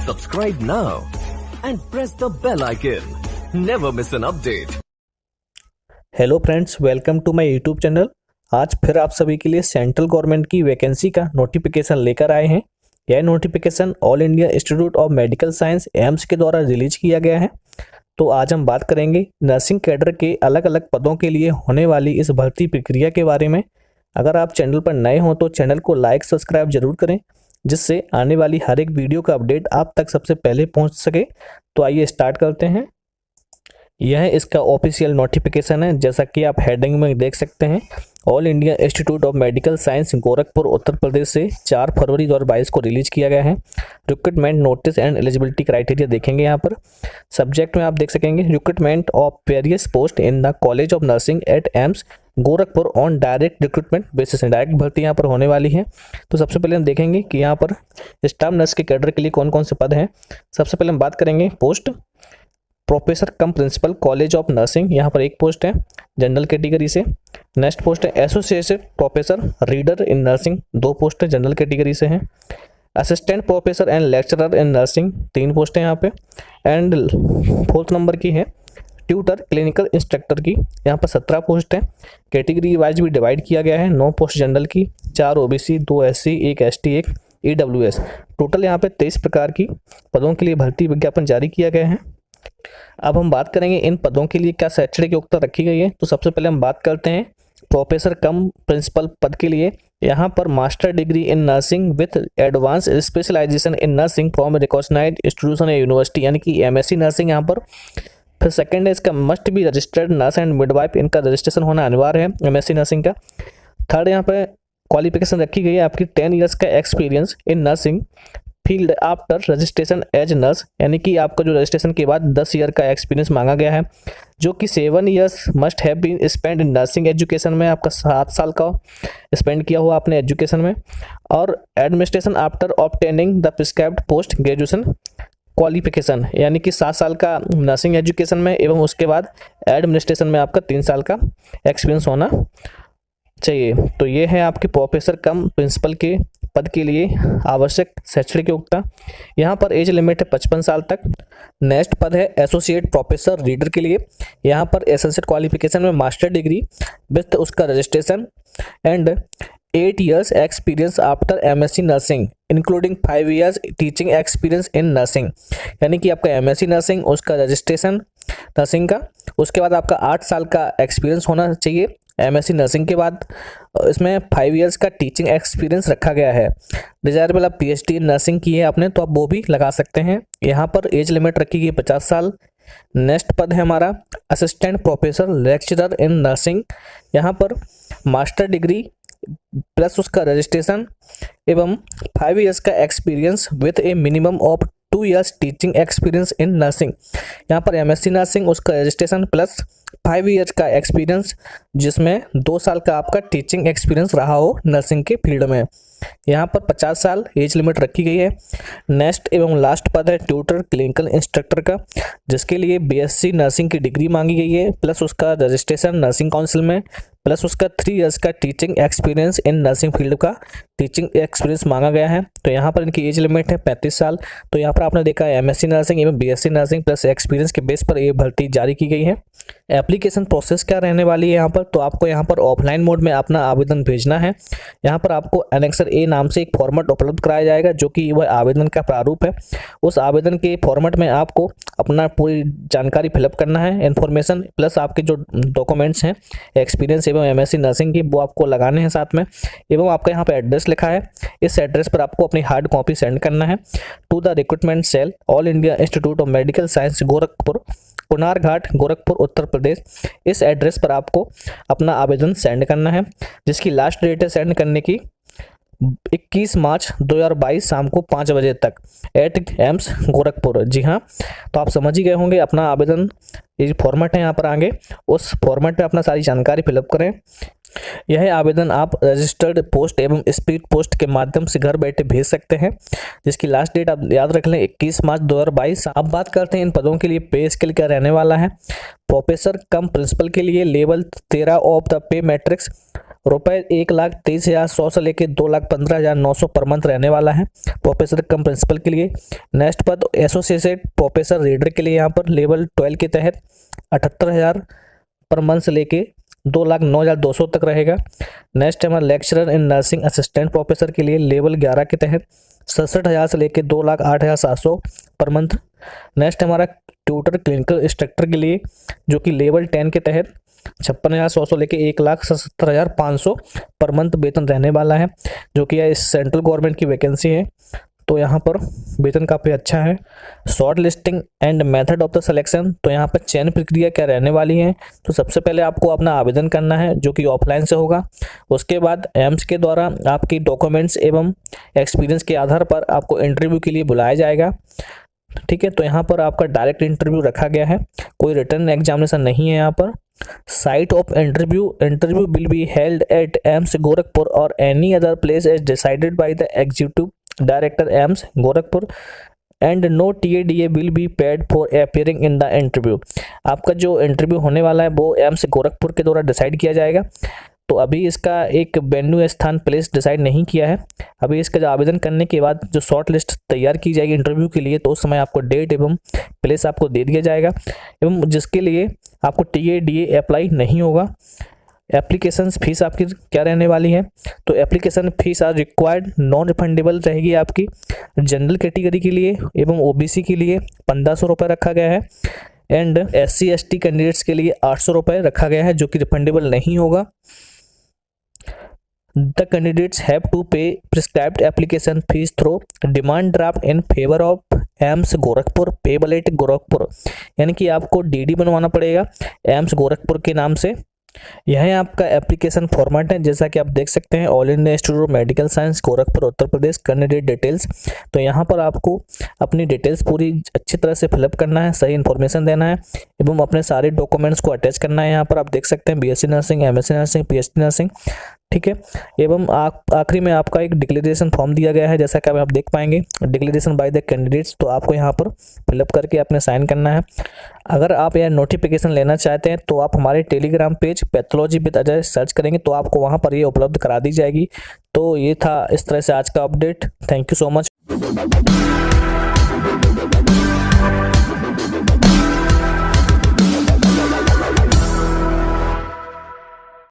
Subscribe now and press the bell icon. Never miss an update. Hello friends, welcome to my YouTube channel. आज फिर आप सभी के लिए सेंट्रल गवर्नमेंट की वैकेंसी का नोटिफिकेशन लेकर आए हैं। यह notification all India institute of medical science AIIMS के द्वारा रिलीज किया गया है। तो आज हम बात करेंगे नर्सिंग कैडर के अलग अलग पदों के लिए होने वाली इस भर्ती प्रक्रिया के बारे में। अगर आप चैनल पर नए हो तो चैनल को लाइक सब्सक्राइब जरूर करें, जिससे आने वाली हर एक वीडियो का अपडेट आप तक सबसे पहले पहुंच सके। तो आइए स्टार्ट करते हैं। यह इसका ऑफिशियल नोटिफिकेशन है, जैसा कि आप हेडिंग में देख सकते हैं। All India institute of medical science Gorakhpur Uttar Pradesh से 4 फरवरी 2022 को रिलीज किया गया है। Recruitment notice and eligibility criteria देखेंगे यहाँ पर। सब्जेक्ट में आप देख सकेंगे recruitment of various post in the college of nursing at AIIMS Gorakhpur on direct recruitment basis. Direct भर्ती यहाँ पर होने वाली है। तो सबसे पहले हम देखेंगे कि यहाँ पर स्टाफ नर्स के कैडर के लिए कौन कौन से पद हैं। सबसे पहले हम बात करेंगे post professor cum principal college of nursing, यहाँ पर एक पोस्ट है जनरल कैटेगरी से। नेक्स्ट पोस्ट है associated professor reader in nursing, 2 post है जनरल कैटेगरी से हैं। Assistant professor and lecturer in nursing, 3 post है यहाँ पे। एंड 4th नंबर की है ट्यूटर क्लिनिकल इंस्ट्रक्टर की, यहाँ पर 17 पोस्ट है। कैटेगरी वाइज भी डिवाइड किया गया है। 9 पोस्ट जनरल की, 4 OBC, 2 SC, 1 ST, 1 EWS. Total यहाँ पे 23 प्रकार की पदों के लिए भर्ती विज्ञापन जारी किया गया है। अब हम बात करेंगे इन पदों के लिए क्या शैक्षणिक योग्यता रखी गई है। तो सबसे पहले हम बात करते हैं प्रोफेसर कम प्रिंसिपल पद के लिए। यहाँ पर master degree in nursing with advance specialisation in nursing from recognised institution या यूनिवर्सिटी, यानी कि एमएससी नर्सिंग यहाँ पर। फिर सेकंड है इसका must be registered nurse and midwife, इनका रजिस्ट्रेशन होना अनिवार्य है एमएससी नर्सिंग का। थर्ड यहाँ पर क्वालिफिकेशन रखी गई है आपकी 10 ईयर्स का experience in nursing field after registration as nurse, यानी कि आपका जो रजिस्ट्रेशन के बाद 10 ईयर का एक्सपीरियंस मांगा गया है, जो कि 7 years must have been spend in nursing education में, आपका 7 साल का स्पेंड किया हुआ आपने एजुकेशन में। और administration after obtaining the prescribed post graduation qualification, यानी कि 7 साल का नर्सिंग एजुकेशन में एवं उसके बाद एडमिनिस्ट्रेशन में आपका 3 साल का एक्सपीरियंस होना चाहिए। तो ये है आपके प्रोफेसर कम प्रिंसिपल के पद के लिए आवश्यक शैक्षणिक योग्यता। यहाँ पर एज लिमिट है 55 साल तक। नेक्स्ट पद है एसोसिएट प्रोफेसर रीडर के लिए। यहाँ पर एसोसिएट क्वालिफिकेशन में मास्टर डिग्री विथ उसका registration and 8 years experience after MSc nursing including 5 years teaching experience in nursing, यानी कि आपका एमएससी नर्सिंग उसका रजिस्ट्रेशन नर्सिंग का, उसके बाद आपका 8 साल का एक्सपीरियंस होना चाहिए एमएससी नर्सिंग के बाद। इसमें 5 ईयर्स का टीचिंग एक्सपीरियंस रखा गया है। डिजायरेबल आप पीएचडी इन नर्सिंग की है आपने तो आप वो भी लगा सकते हैं। यहाँ पर एज लिमिट रखी गई 50 साल। नेक्स्ट पद है हमारा assistant professor lecturer in nursing. यहाँ पर मास्टर डिग्री प्लस उसका रजिस्ट्रेशन एवं 5 ईयर्स का experience with A minimum of 2 years teaching experience in nursing. यहाँ पर एमएससी नर्सिंग उसका रजिस्ट्रेशन प्लस 5 ईयर्स का एक्सपीरियंस, जिसमें 2 साल का आपका टीचिंग एक्सपीरियंस रहा हो नर्सिंग के फील्ड में। यहाँ पर 50 साल एज लिमिट रखी गई है। नेक्स्ट एवं लास्ट पद है ट्यूटर क्लिनिकल इंस्ट्रक्टर का, जिसके लिए बीएससी नर्सिंग की डिग्री मांगी गई है प्लस उसका रजिस्ट्रेशन नर्सिंग काउंसिल में प्लस उसका 3 ईयर्स का teaching experience in nursing field का टीचिंग एक्सपीरियंस मांगा गया है। तो यहाँ पर इनकी एज लिमिट है 35 साल। तो यहाँ पर आपने देखा है एमएससी नर्सिंग एवं बीएससी नर्सिंग प्लस एक्सपीरियंस के बेस पर ये भर्ती जारी की गई है। एप्लीकेशन प्रोसेस क्या रहने वाली है यहाँ पर, तो आपको यहाँ पर ऑफलाइन मोड में अपना आवेदन भेजना है। यहाँ पर आपको एनेक्सर ए नाम से एक फॉर्मेट उपलब्ध कराया जाएगा, जो कि वह आवेदन का प्रारूप है। उस आवेदन के फॉर्मेट में आपको अपना पूरी जानकारी फिलअप करना है, इन्फॉर्मेशन प्लस आपके जो डॉक्यूमेंट्स हैं एक्सपीरियंस एवं एमएससी नर्सिंग की, वो आपको लगाने हैं साथ में। एवं आपका यहाँ पे एड्रेस लिखा है, इस एड्रेस पर आपको अपनी हार्ड कॉपी सेंड करना है to the recruitment cell all India institute of medical science Gorakhpur Kunar Ghat Gorakhpur Uttar Pradesh. इस एड्रेस पर आपको अपना आवेदन सेंड करना है, जिसकी लास्ट डेट है सेंड करने की 21 मार्च 2022 शाम को 5 बजे तक एट एम्स गोरखपुर। जी हाँ, तो आप समझ ही गए होंगे अपना आवेदन, ये फॉर्मेट है यहाँ पर आगे, उस फॉर्मेट में अपना सारी जानकारी फिलअप करें। यह आवेदन आप रजिस्टर्ड पोस्ट एवं स्पीड पोस्ट के माध्यम से घर बैठे भेज सकते हैं, जिसकी लास्ट डेट आप याद रख लें 21 मार्च 2022। अब बात करते हैं इन पदों के लिए पे स्केल क्या रहने वाला है। प्रोफेसर कम प्रिंसिपल के लिए level 13 of the pay matrix रुपए 1,23,100 से लेके 2,15,900 पर मंथ रहने वाला है प्रोफेसर कम प्रिंसिपल के लिए। नेक्स्ट पद एसोसिएट प्रोफेसर रीडर के लिए यहाँ पर लेवल 12 के तहत 78,000 पर मंथ से लेके 2,09,200 तक रहेगा। नेक्स्ट हमारा lecturer in nursing assistant professor के लिए लेवल 11 के तहत 67,000 से लेके 2,08,700 पर मंथ। नेक्स्ट हमारा ट्यूटर क्लिनिकल इंस्ट्रक्टर के लिए जो कि लेवल 10 के तहत 56,100 से लेके 1,77,500 पर मंथ वेतन रहने वाला है, जो कि यह सेंट्रल गवर्नमेंट की वैकेंसी है, तो यहाँ पर वेतन काफ़ी अच्छा है। Short listing and method of the selection, तो यहाँ पर चयन प्रक्रिया क्या रहने वाली है। तो सबसे पहले आपको अपना आवेदन करना है जो कि ऑफलाइन से होगा। उसके बाद एम्स के द्वारा आपकी डॉक्यूमेंट्स एवं एक्सपीरियंस के आधार पर आपको इंटरव्यू के लिए बुलाया जाएगा। ठीक है, तो यहाँ पर आपका डायरेक्ट इंटरव्यू रखा गया है, कोई रिटर्न एग्जामिनेशन नहीं है यहाँ पर। Site of interview will be held at AIIMS Gorakhpur और any other place as decided by the executive director AIIMS Gorakhpur and no TADA will be paid for appearing in the interview. आपका जो इंटरव्यू होने वाला है वो एम्स गोरखपुर के द्वारा डिसाइड किया जाएगा। तो अभी इसका एक वेन्यू स्थान प्लेस डिसाइड नहीं किया है। अभी इसका जो आवेदन करने के बाद जो शॉर्ट लिस्ट तैयार की जाएगी इंटरव्यू के लिए, तो उस समय आपको डेट एवं प्लेस आपको दे दिया जाएगा, एवं जिसके लिए आपको TADA अप्लाई नहीं होगा। एप्लीकेशन फीस आपकी क्या रहने वाली है, तो application fees are required non refundable रहेगी आपकी। जनरल कैटेगरी के लिए एवं OBC के लिए 1,500 रुपये रखा गया है एंड SC/ST कैंडिडेट्स के लिए 800 रुपये रखा गया है, जो कि रिफंडेबल नहीं होगा। The candidates have to pay prescribed application fees through demand draft in favor of AIIMS Gorakhpur payable eight Gorakhpur, यानी कि आपको DD बनवाना पड़ेगा एम्स गोरखपुर के नाम से। यह आपका एप्लीकेशन फॉर्मेट है, जैसा कि आप देख सकते हैं, all India institute of medical science Gorakhpur Uttar Pradesh, candidate details. तो यहाँ पर आपको अपनी डिटेल्स पूरी अच्छी तरह से फिलअप करना है, सही इन्फॉर्मेशन देना है एवं अपने सारे डॉक्यूमेंट्स को अटैच करना है। यहाँ पर आप देख सकते हैं BSc nursing, MSc nursing, PhD nursing, ठीक है। एवं आखिरी में आपका एक डिक्लेरेशन फॉर्म दिया गया है, जैसा कि आप देख पाएंगे, डिक्लेरेशन बाय द कैंडिडेट्स। तो आपको यहाँ पर फिलअप करके अपने साइन करना है। अगर आप यह नोटिफिकेशन लेना चाहते हैं तो आप हमारे Telegram page pathology with Ajay search करेंगे तो आपको वहाँ पर ये उपलब्ध करा दी जाएगी। तो ये था इस तरह से आज का update. Thank you so much.